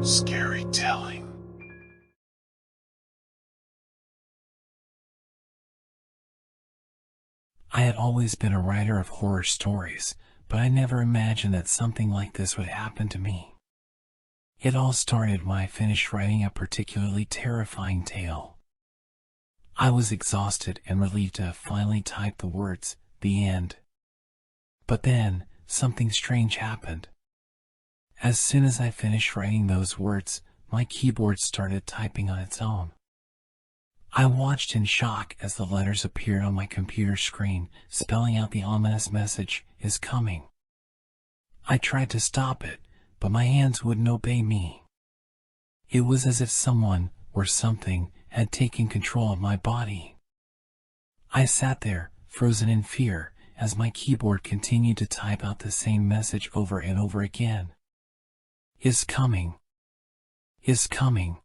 Scary telling. I had always been a writer of horror stories, but I never imagined that something like this would happen to me. It all started when I finished writing a particularly terrifying tale. I was exhausted and relieved to have finally typed the words, "The End." But then, something strange happened. As soon as I finished writing those words, my keyboard started typing on its own. I watched in shock as the letters appeared on my computer screen, spelling out the ominous message, "Is coming." I tried to stop it, but my hands wouldn't obey me. It was as if someone, or something, had taken control of my body. I sat there, frozen in fear, as my keyboard continued to type out the same message over and over again. "Is coming. Is coming.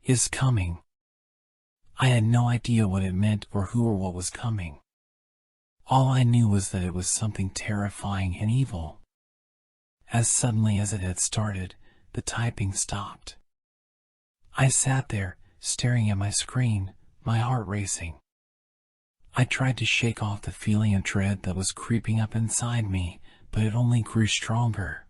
Is coming." I had no idea what it meant or who or what was coming. All I knew was that it was something terrifying and evil. As suddenly as it had started, the typing stopped. I sat there, staring at my screen, my heart racing. I tried to shake off the feeling of dread that was creeping up inside me, but it only grew stronger.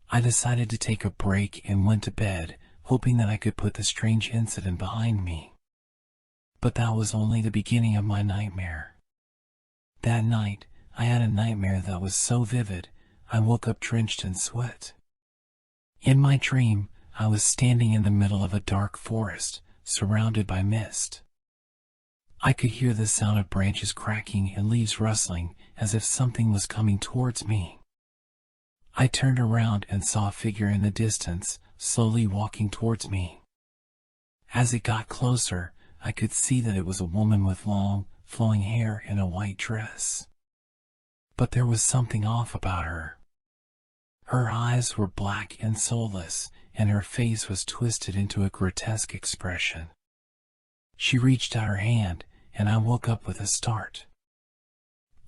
I decided to take a break and went to bed, hoping that I could put the strange incident behind me. But that was only the beginning of my nightmare. That night, I had a nightmare that was so vivid, I woke up drenched in sweat. In my dream, I was standing in the middle of a dark forest, surrounded by mist. I could hear the sound of branches cracking and leaves rustling, as if something was coming towards me. I turned around and saw a figure in the distance, slowly walking towards me. As it got closer, I could see that it was a woman with long, flowing hair and a white dress. But there was something off about her. Her eyes were black and soulless, and her face was twisted into a grotesque expression. She reached out her hand, and I woke up with a start.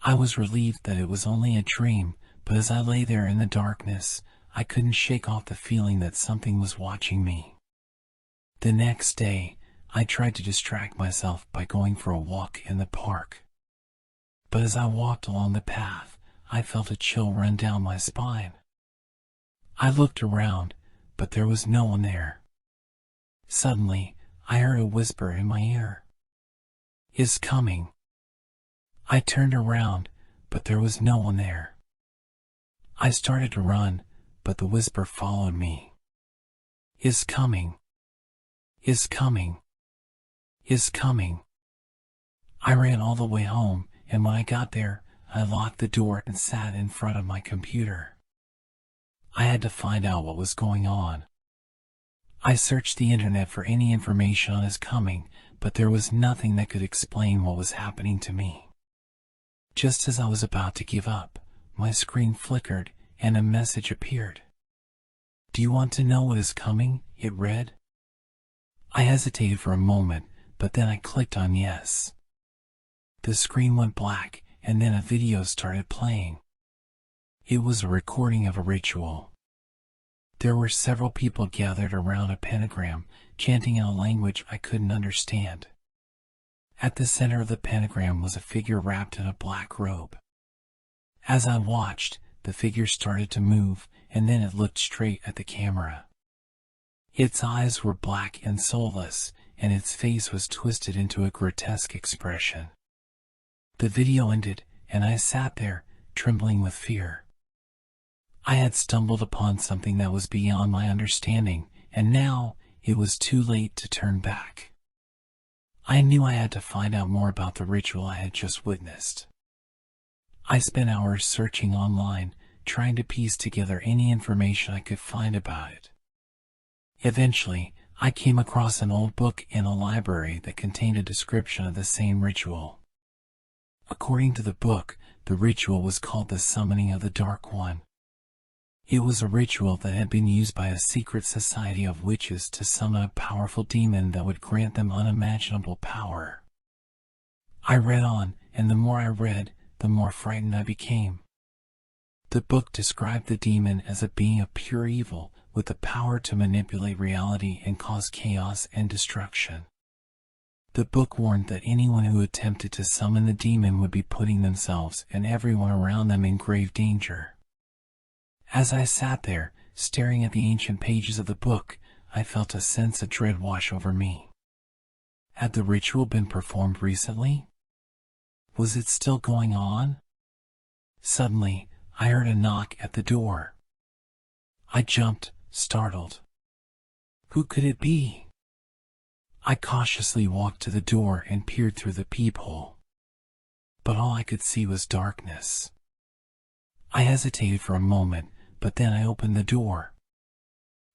I was relieved that it was only a dream, but as I lay there in the darkness, I couldn't shake off the feeling that something was watching me. The next day, I tried to distract myself by going for a walk in the park. But as I walked along the path, I felt a chill run down my spine. I looked around, but there was no one there. Suddenly, I heard a whisper in my ear. "Is coming." I turned around, but there was no one there. I started to run, but the whisper followed me. "Is coming. Is coming. Is coming." I ran all the way home, and when I got there, I locked the door and sat in front of my computer. I had to find out what was going on. I searched the internet for any information on his coming, but there was nothing that could explain what was happening to me. Just as I was about to give up, my screen flickered and a message appeared. "Do you want to know what is coming?" it read. I hesitated for a moment, but then I clicked on yes. The screen went black, and then a video started playing. It was a recording of a ritual. There were several people gathered around a pentagram, chanting in a language I couldn't understand. At the center of the pentagram was a figure wrapped in a black robe. As I watched, the figure started to move, and then it looked straight at the camera. Its eyes were black and soulless, and its face was twisted into a grotesque expression. The video ended, and I sat there, trembling with fear. I had stumbled upon something that was beyond my understanding, and now it was too late to turn back. I knew I had to find out more about the ritual I had just witnessed. I spent hours searching online, trying to piece together any information I could find about it. Eventually, I came across an old book in a library that contained a description of the same ritual. According to the book, the ritual was called the Summoning of the Dark One. It was a ritual that had been used by a secret society of witches to summon a powerful demon that would grant them unimaginable power. I read on, and the more I read, the more frightened I became. The book described the demon as a being of pure evil, with the power to manipulate reality and cause chaos and destruction. The book warned that anyone who attempted to summon the demon would be putting themselves and everyone around them in grave danger. As I sat there, staring at the ancient pages of the book, I felt a sense of dread wash over me. Had the ritual been performed recently? Was it still going on? Suddenly, I heard a knock at the door. I jumped, startled. Who could it be? I cautiously walked to the door and peered through the peephole. But all I could see was darkness. I hesitated for a moment, but then I opened the door.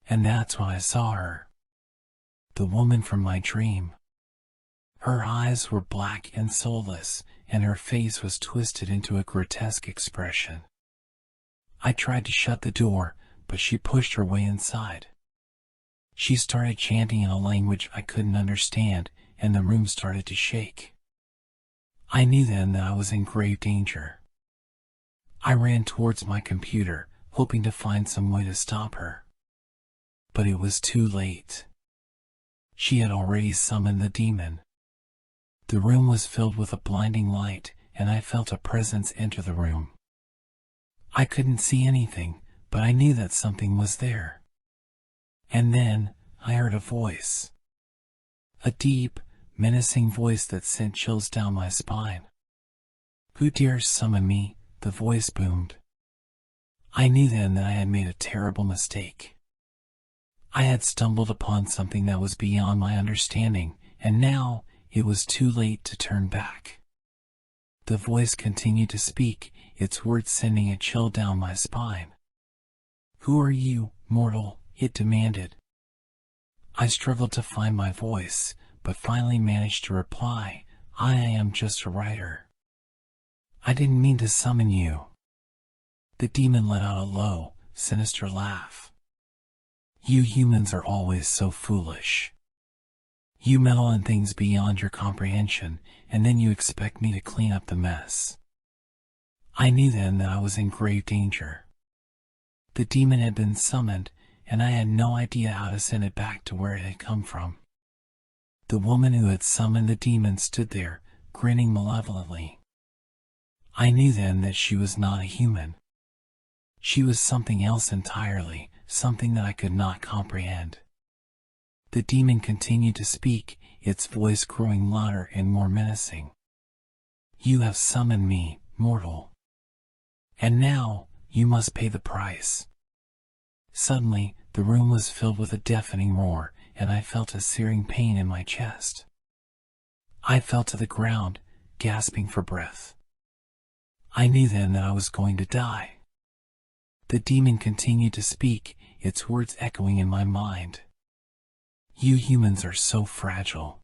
And that's when I saw her. The woman from my dream. Her eyes were black and soulless, and her face was twisted into a grotesque expression. I tried to shut the door, but she pushed her way inside. She started chanting in a language I couldn't understand, and the room started to shake. I knew then that I was in grave danger. I ran towards my computer, hoping to find some way to stop her. But it was too late. She had already summoned the demon. The room was filled with a blinding light, and I felt a presence enter the room. I couldn't see anything, but I knew that something was there. And then, I heard a voice. A deep, menacing voice that sent chills down my spine. Who dares summon me? The voice boomed. I knew then that I had made a terrible mistake. I had stumbled upon something that was beyond my understanding, and now it was too late to turn back. The voice continued to speak, its words sending a chill down my spine. Who are you, mortal? It demanded. I struggled to find my voice, but finally managed to reply, I am just a writer. I didn't mean to summon you. The demon let out a low, sinister laugh. You humans are always so foolish. You meddle in things beyond your comprehension, and then you expect me to clean up the mess. I knew then that I was in grave danger. The demon had been summoned, and I had no idea how to send it back to where it had come from. The woman who had summoned the demon stood there, grinning malevolently. I knew then that she was not a human. She was something else entirely, something that I could not comprehend. The demon continued to speak, its voice growing louder and more menacing. You have summoned me, mortal. And now, you must pay the price. Suddenly, the room was filled with a deafening roar, and I felt a searing pain in my chest. I fell to the ground, gasping for breath. I knew then that I was going to die. The demon continued to speak, its words echoing in my mind. You humans are so fragile.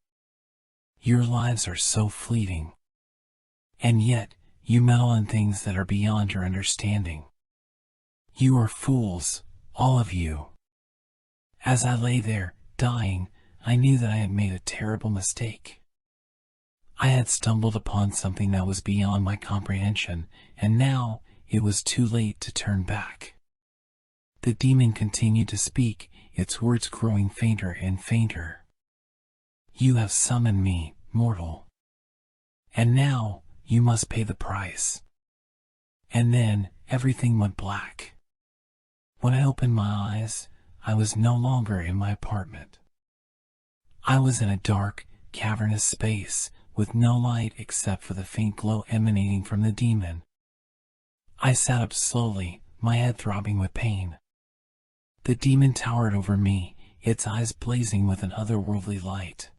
Your lives are so fleeting. And yet, you meddle in things that are beyond your understanding. You are fools, all of you. As I lay there, dying, I knew that I had made a terrible mistake. I had stumbled upon something that was beyond my comprehension, and now it was too late to turn back. The demon continued to speak, its words growing fainter and fainter. You have summoned me, mortal. And now, you must pay the price. And then, everything went black. When I opened my eyes, I was no longer in my apartment. I was in a dark, cavernous space, with no light except for the faint glow emanating from the demon. I sat up slowly, my head throbbing with pain. The demon towered over me, its eyes blazing with an otherworldly light.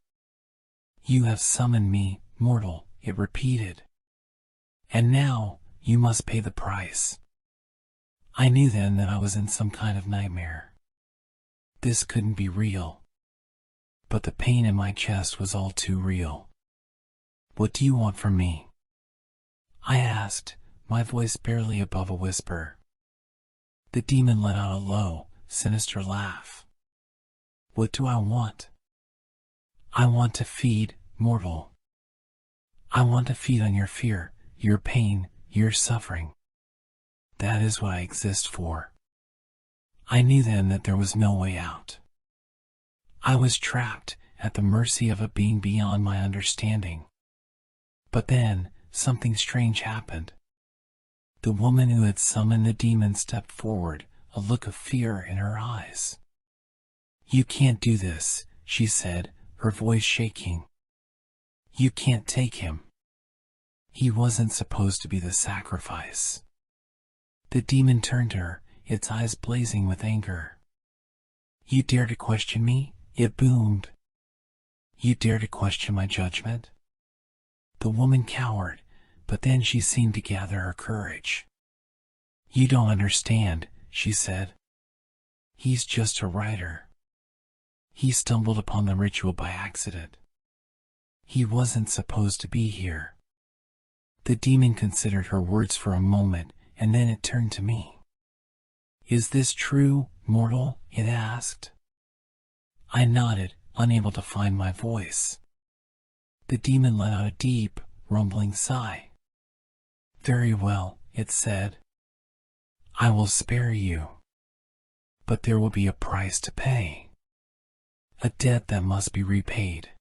You have summoned me, mortal, it repeated. And now, you must pay the price. I knew then that I was in some kind of nightmare. This couldn't be real. But the pain in my chest was all too real. What do you want from me? I asked, my voice barely above a whisper. The demon let out a low, sinister laugh. What do I want? I want to feed, mortal. I want to feed on your fear, your pain, your suffering. That is what I exist for. I knew then that there was no way out. I was trapped at the mercy of a being beyond my understanding. But then, something strange happened. The woman who had summoned the demon stepped forward, a look of fear in her eyes. "You can't do this," she said, her voice shaking. "You can't take him. He wasn't supposed to be the sacrifice." The demon turned to her, its eyes blazing with anger. "You dare to question me?" it boomed. "You dare to question my judgment?" The woman cowered, but then she seemed to gather her courage. "You don't understand," she said. "He's just a writer. He stumbled upon the ritual by accident. He wasn't supposed to be here." The demon considered her words for a moment, and then it turned to me. "Is this true, mortal?" it asked. I nodded, unable to find my voice. The demon let out a deep, rumbling sigh. "Very well," it said. "I will spare you. But there will be a price to pay. A debt that must be repaid."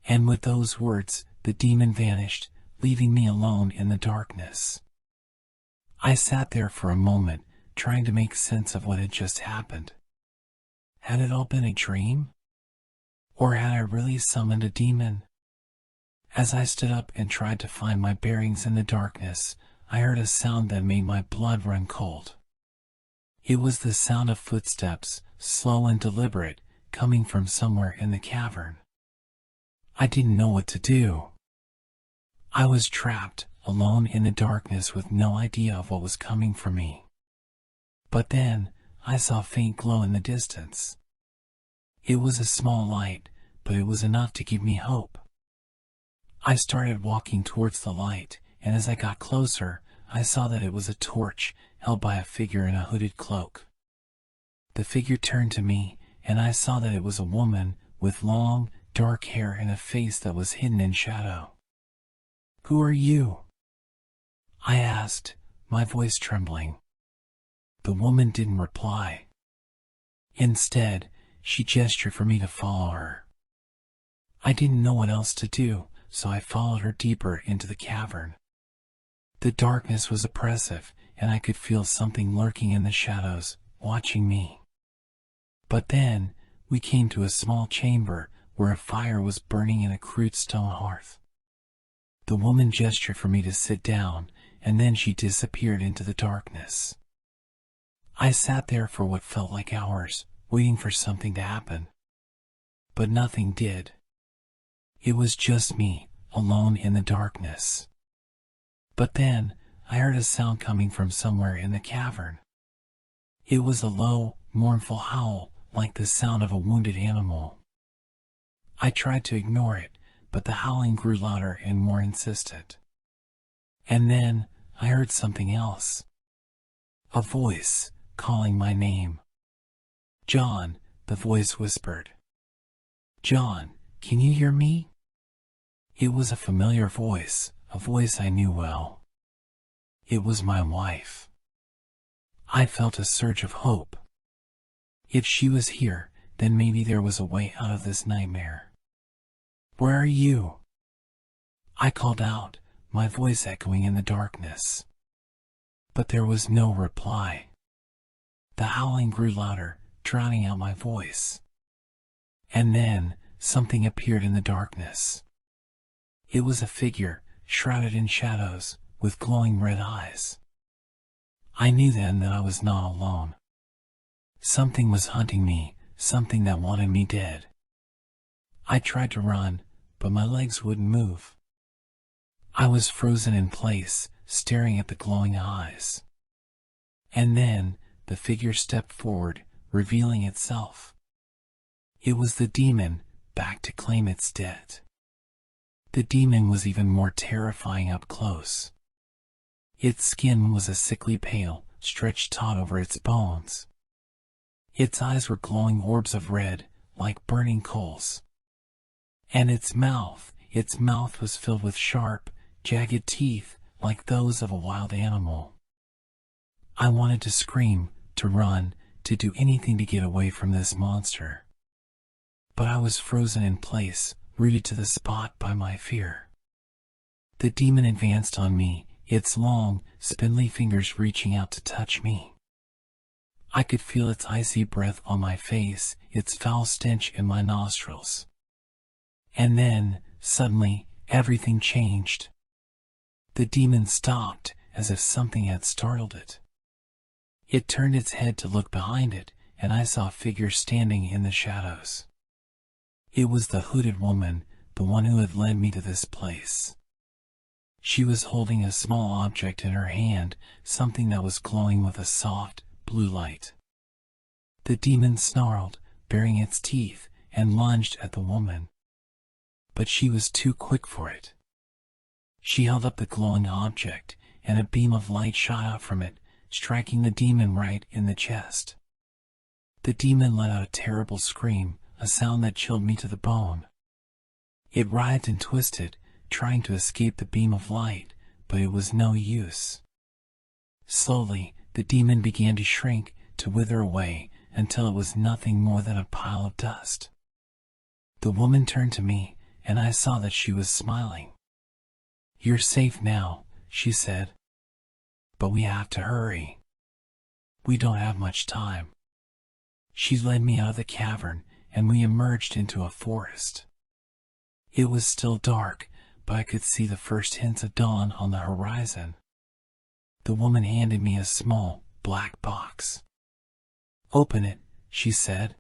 And with those words, the demon vanished, leaving me alone in the darkness. I sat there for a moment, trying to make sense of what had just happened. Had it all been a dream? Or had I really summoned a demon? As I stood up and tried to find my bearings in the darkness, I heard a sound that made my blood run cold. It was the sound of footsteps, slow and deliberate, coming from somewhere in the cavern. I didn't know what to do. I was trapped, alone in the darkness with no idea of what was coming for me. But then, I saw a faint glow in the distance. It was a small light, but it was enough to give me hope. I started walking towards the light, and as I got closer, I saw that it was a torch held by a figure in a hooded cloak. The figure turned to me, and I saw that it was a woman with long, dark hair and a face that was hidden in shadow. "Who are you?" I asked, my voice trembling. The woman didn't reply. Instead, she gestured for me to follow her. I didn't know what else to do, so I followed her deeper into the cavern. The darkness was oppressive, and I could feel something lurking in the shadows, watching me. But then, we came to a small chamber where a fire was burning in a crude stone hearth. The woman gestured for me to sit down, and then she disappeared into the darkness. I sat there for what felt like hours, waiting for something to happen. But nothing did. It was just me, alone in the darkness. But then, I heard a sound coming from somewhere in the cavern. It was a low, mournful howl, like the sound of a wounded animal. I tried to ignore it, but the howling grew louder and more insistent. And then, I heard something else. A voice, calling my name. "John," the voice whispered. "John, can you hear me?" It was a familiar voice, a voice I knew well. It was my wife. I felt a surge of hope. If she was here, then maybe there was a way out of this nightmare. "Where are you?" I called out, my voice echoing in the darkness. But there was no reply. The howling grew louder, drowning out my voice. And then, something appeared in the darkness. It was a figure, shrouded in shadows, with glowing red eyes. I knew then that I was not alone. Something was hunting me, something that wanted me dead. I tried to run, but my legs wouldn't move. I was frozen in place, staring at the glowing eyes. And then, the figure stepped forward, revealing itself. It was the demon, back to claim its debt. The demon was even more terrifying up close. Its skin was a sickly pale, stretched taut over its bones. Its eyes were glowing orbs of red, like burning coals. And its mouth was filled with sharp, jagged teeth, like those of a wild animal. I wanted to scream, to run, to do anything to get away from this monster. But I was frozen in place, rooted to the spot by my fear. The demon advanced on me, its long, spindly fingers reaching out to touch me. I could feel its icy breath on my face, its foul stench in my nostrils. And then, suddenly, everything changed. The demon stopped, as if something had startled it. It turned its head to look behind it, and I saw a figure standing in the shadows. It was the hooded woman, the one who had led me to this place. She was holding a small object in her hand, something that was glowing with a soft, blue light. The demon snarled, baring its teeth, and lunged at the woman. But she was too quick for it. She held up the glowing object, and a beam of light shot out from it, striking the demon right in the chest. The demon let out a terrible scream, a sound that chilled me to the bone. It writhed and twisted, trying to escape the beam of light, but it was no use. Slowly, the demon began to shrink, to wither away, until it was nothing more than a pile of dust. The woman turned to me, and I saw that she was smiling. "You're safe now," she said. "But we have to hurry. We don't have much time." She led me out of the cavern, and we emerged into a forest. It was still dark, but I could see the first hints of dawn on the horizon. The woman handed me a small, black box. "Open it," she said.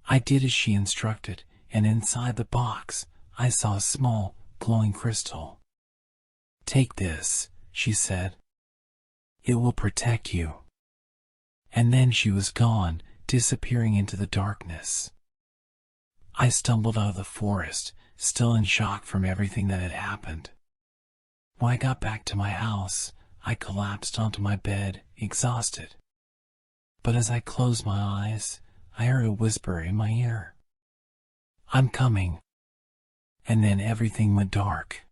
I did as she instructed, and inside the box, I saw a small, glowing crystal. "Take this," she said. "It will protect you." And then she was gone, disappearing into the darkness. I stumbled out of the forest, still in shock from everything that had happened. When I got back to my house, I collapsed onto my bed, exhausted. But as I closed my eyes, I heard a whisper in my ear. "I'm coming." And then everything went dark.